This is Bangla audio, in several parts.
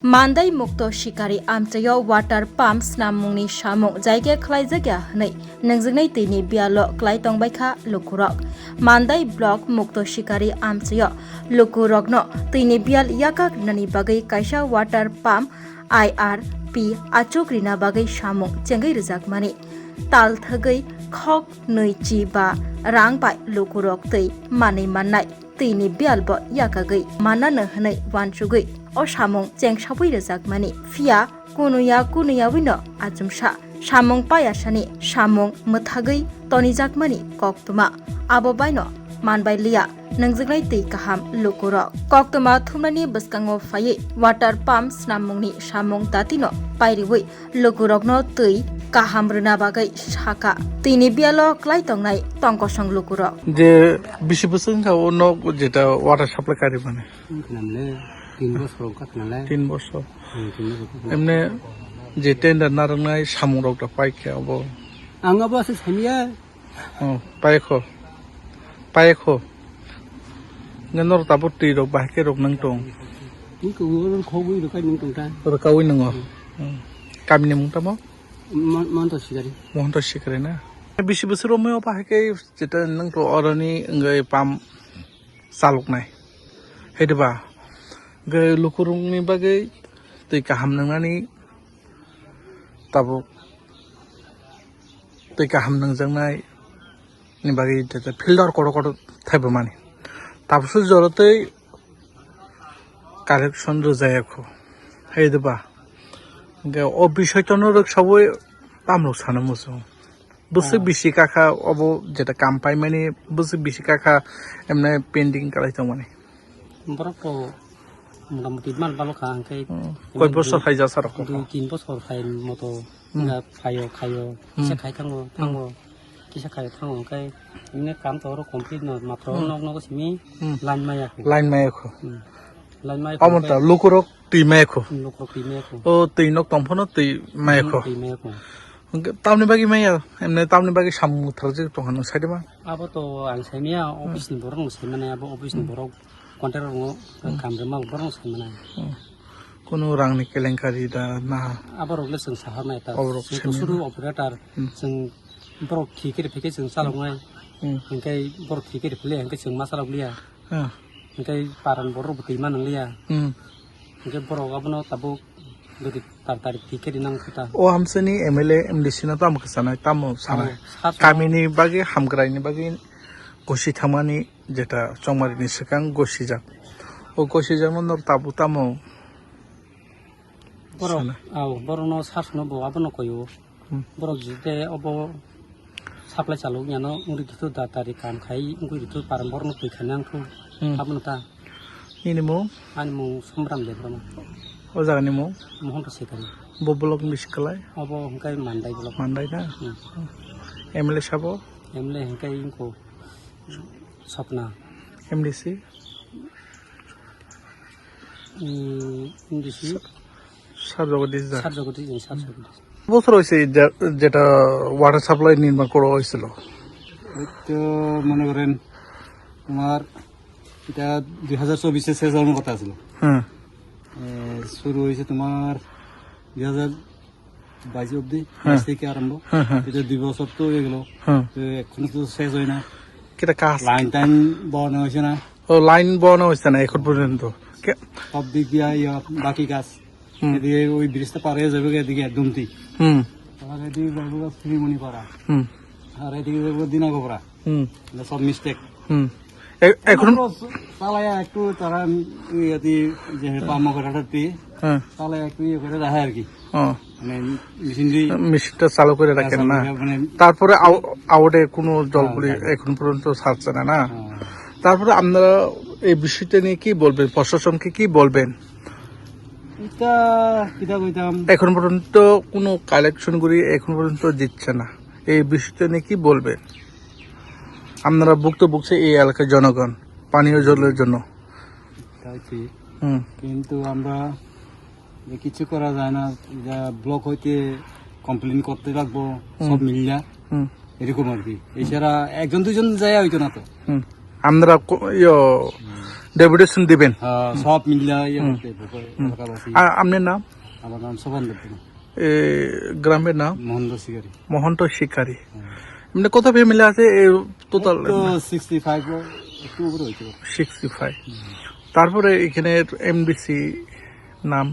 Mandai Mukto Shikari Amtayo Water Pumps Namungni Shamung Jaiga Klai Jaga Nei Nangjangnai Tini Bialo Klai Tongbaikha Lukurok Mandai Block Mukto Shikari Amtayo Lukurokno Tini Bial Yakak Nani Bagai Kaisa Water Pump IRP Achokrina Bagai Shamung Jangai Rizakmani Tal Thagai Khok Nui Chi Ba Rangbai Lukurok Tei Mani Manai Tini Bialbo Yakagai Manana Hanai Wanchugai O Shamong Jeng Shabui Rizakmani Fia Kunuya Wino Ajumsha Shamong Payashani Shamong Muthagai Toni Jakmani Koktuma Abo Baino Manbai Lia Nangjangnai Tei Kaham Lukurok Koktuma Thumnani Baskango Faye Water Pumps Namungni Shamong Tatino Pairiwi Lukurokno Tei Kaham Runa Bagai Shaka Tini Bialo Klai Tongnai Tongkosong Lukurok যে 20 বছর অন্য যেটা ওয়াটার সাপ্লাই কারি মানে 3 বছর এমনি যে টেন্ডার না রংনাই সামুরকটা পাইকে অব আঙ্গাবো আছে সামিয়া পাইখো নর তাবতি রক বাকে রক নং টং ni ku khowi ro kai ning tongta তো কাউই নং কামিনি মুতাম manto sigari মোহন্ত শিকারে না 20 বছর ময় পাকে যেটা নং তো অরনি ngei পাম চালক নাই হেদবা গে লুকুরুংনি বাগে তৈ কাহাম নাংনানি তাবো তৈ কাহাম নাংজাংনাই नि बागे जेता फिल्डर कड थाइबो माने ताबसो जरतै कालेक्शन रजायाखो हेदबा गे ओ बिषयतनो रक सबै तामलो सानो मोसो बसे बिसि काखा अबो जेता काम पाइ माने बसे बिसि काखा एमने पेंडिंग कालाइतो माने बरको मोटामुटी मान बालो खांकै कय बছর खाइ जा सारको 2-3 বছর খাই মতো না খাयो কিসা খাই থাঙ্গো কিসা খাই থাঙ্গো কাই এমনি কাম তো কমপ্লিট ন মাত্র নক সিমি লাইন মায়াখো আমতা লুকুরক তুই মায়াখো ও তুই নক তমফনো তুই মায়াখো तामनि बागि माया एमने तामनि बागि सामु थारजे तहानो साइदमा आबो तो आं साइमिया अफिसनि बरं साइमाने आबो अफिसनि बरं कन्ट्राक्टर कामरे माव बरं साइमाने कोनो रांनि केलेंकारि दा ना आबो रगले जों साहारनाय ता सुरु ऑपरेटर जों बरं थिकेर फेके जों सालावनाय ओंखाय बरं थिकेर फेले ओंखाय जों मा सालावलिया ओंखाय पारान बरं दैमा नंलिया ओंखाय बरं गाबनो ताबो गदि तारतारि थिकेर नांखुता ओ हमसनि एमएलए एमडीसी ना ताम खसानाय ताम सानाय कामिनि बागि हामग्रायनि बागि गसि थामानि जेटा चंमारिनि सिगां गसिजा ओ गसिजा मनर ताबु तामो बरं सासनो बआबनो कयो बरं जिते अबो साप्लाय चालु यानो उरिथु दातारि काम खाइ उरिथु पारन बरन फैखानो आंखौ हाबनोता निमो आनिमो समराम देब्रमा ओ जागानि मो महन्त सेकारि बो ब्लक मिसकलाय अबो हंकाय मान्दाय ब्लक मान्दाय ना एमएलए साबो एमएलए हंकाय इनको सपना एमडीसी সারজগতি বছর হয়েছে যেটা ওয়াটার সাপ্লাই নির্মাণ করা হয়েছিল তো মনে করেন তোমার এটা 2024 শেষ হওয়ার কথা ছিল শুরু হয়েছে তোমার 2022 অব্দি থেকে আরম্ভ এটা 2 বছর তো হয়ে গেল এখনো তো শেষ হয় না কেটা কাজ লাইন টাইন বানানো হয়েছে না ও লাইন বানানো হয়েছে না এখন পর্যন্ত সব দিক দিয়ে বাকি কাজ এদিকে ওই ব্রিজটা পার হয়ে যাবে এদিকে দুমতি আর এদিকে যাবো শ্রীমণি পাড়া আর এদিকে যাবো দিনাগোপড়া সব মিস্টেক এখন চালায় একটু তারা যে পামকরাটা দিয়ে চালায় একটু ইয়ে করে রাখে আর কি মানে মেশিনটা চালু করে রাখেন না তারপরে আউটে কোনো জলগুলি এখন পর্যন্ত ছাড়ছে না তারপরে আপনারা এই বিষয়টা নিয়ে কি বলবেন প্রশাসনকে কি বলবেন এখন পর্যন্ত কোনো কালেকশন করি এখন পর্যন্ত দিচ্ছে না এই বিষয়টা নিয়ে কি বলবেন আপনারা ভুক্তভোগী এই এলাকার জনগণ পানীয় জলের জন্য কিন্তু আমরা কিছু করা যায় না ব্লক হইতে কমপ্লেন করতে লাগবো সব মিলিয়া এরকম আর কি এছাড়া একজন দুজন যায় হইতো না তো আমরা ডেপুটেশন দিবেন সব মিলিয়ে ইয়ে করতে এলাকাবাসী। আর আপনার নাম? আমার নাম সোপান দেব, এ, গ্রামের নাম? মহেন্দ্র শিকারী। মহন্ত শিকারী। এমনি কত ফ্যামিলি আছে টোটাল? 65 একটু উপরে হয়েছে। 65। তারপরে এখানে এমডিসি নাম?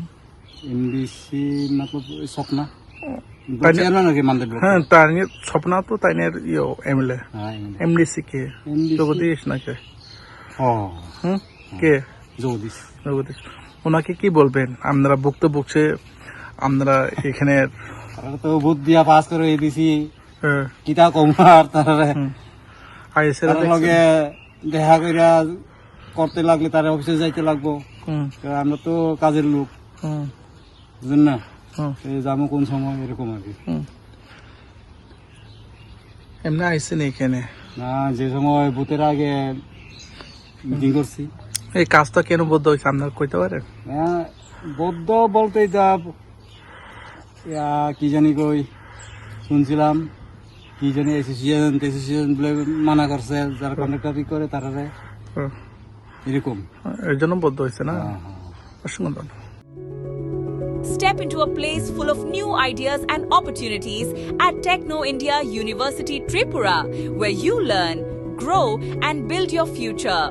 এমডিসি মতলব স্বপ্না, চেয়ারম্যান আর কি মানদেব ব্লক। হ্যাঁ, তার স্বপ্না তো তাই এমএলএ। হ্যাঁ, এমডিসি কে? জগদীশ নাকি? কে? জগদীশ। জগদীশ। ওনাকে কি বলবেন আপনারা বক্তব্য বলছে? আপনারা এখানে তারা তো ভোট দিয়া পাস করে দিছি, কিতা কমার তারা আইএসএল লগে দেখা কইরা করতে লাগলে তার অফিসে যাইতে লাগবো। আমরা তো কাজের লোক, বুঝলেন না, যাবো কোন সময় এরকম আর কি। এমনি আইসেন এখানে না, যে সময় ভোটের আগে মিটিং করছি। এই কাজটা কেন বদ্ধ হয়েছে আপনারা কইতে পারেন? বদ্ধ বলতে যা কি জানি কই শুনছিলাম, কি জানি এসোসিয়েশন বলে মানা করছে, যারা কন্ট্রাক্টরি করে তারা এরকম, এর জন্য বদ্ধ হয়েছে না? অসংখ্য ধন্যবাদ। Step into a place full of new ideas and opportunities at Techno India University Tripura, where you learn, grow, and build your future.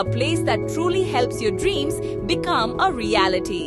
A place that truly helps your dreams become a reality.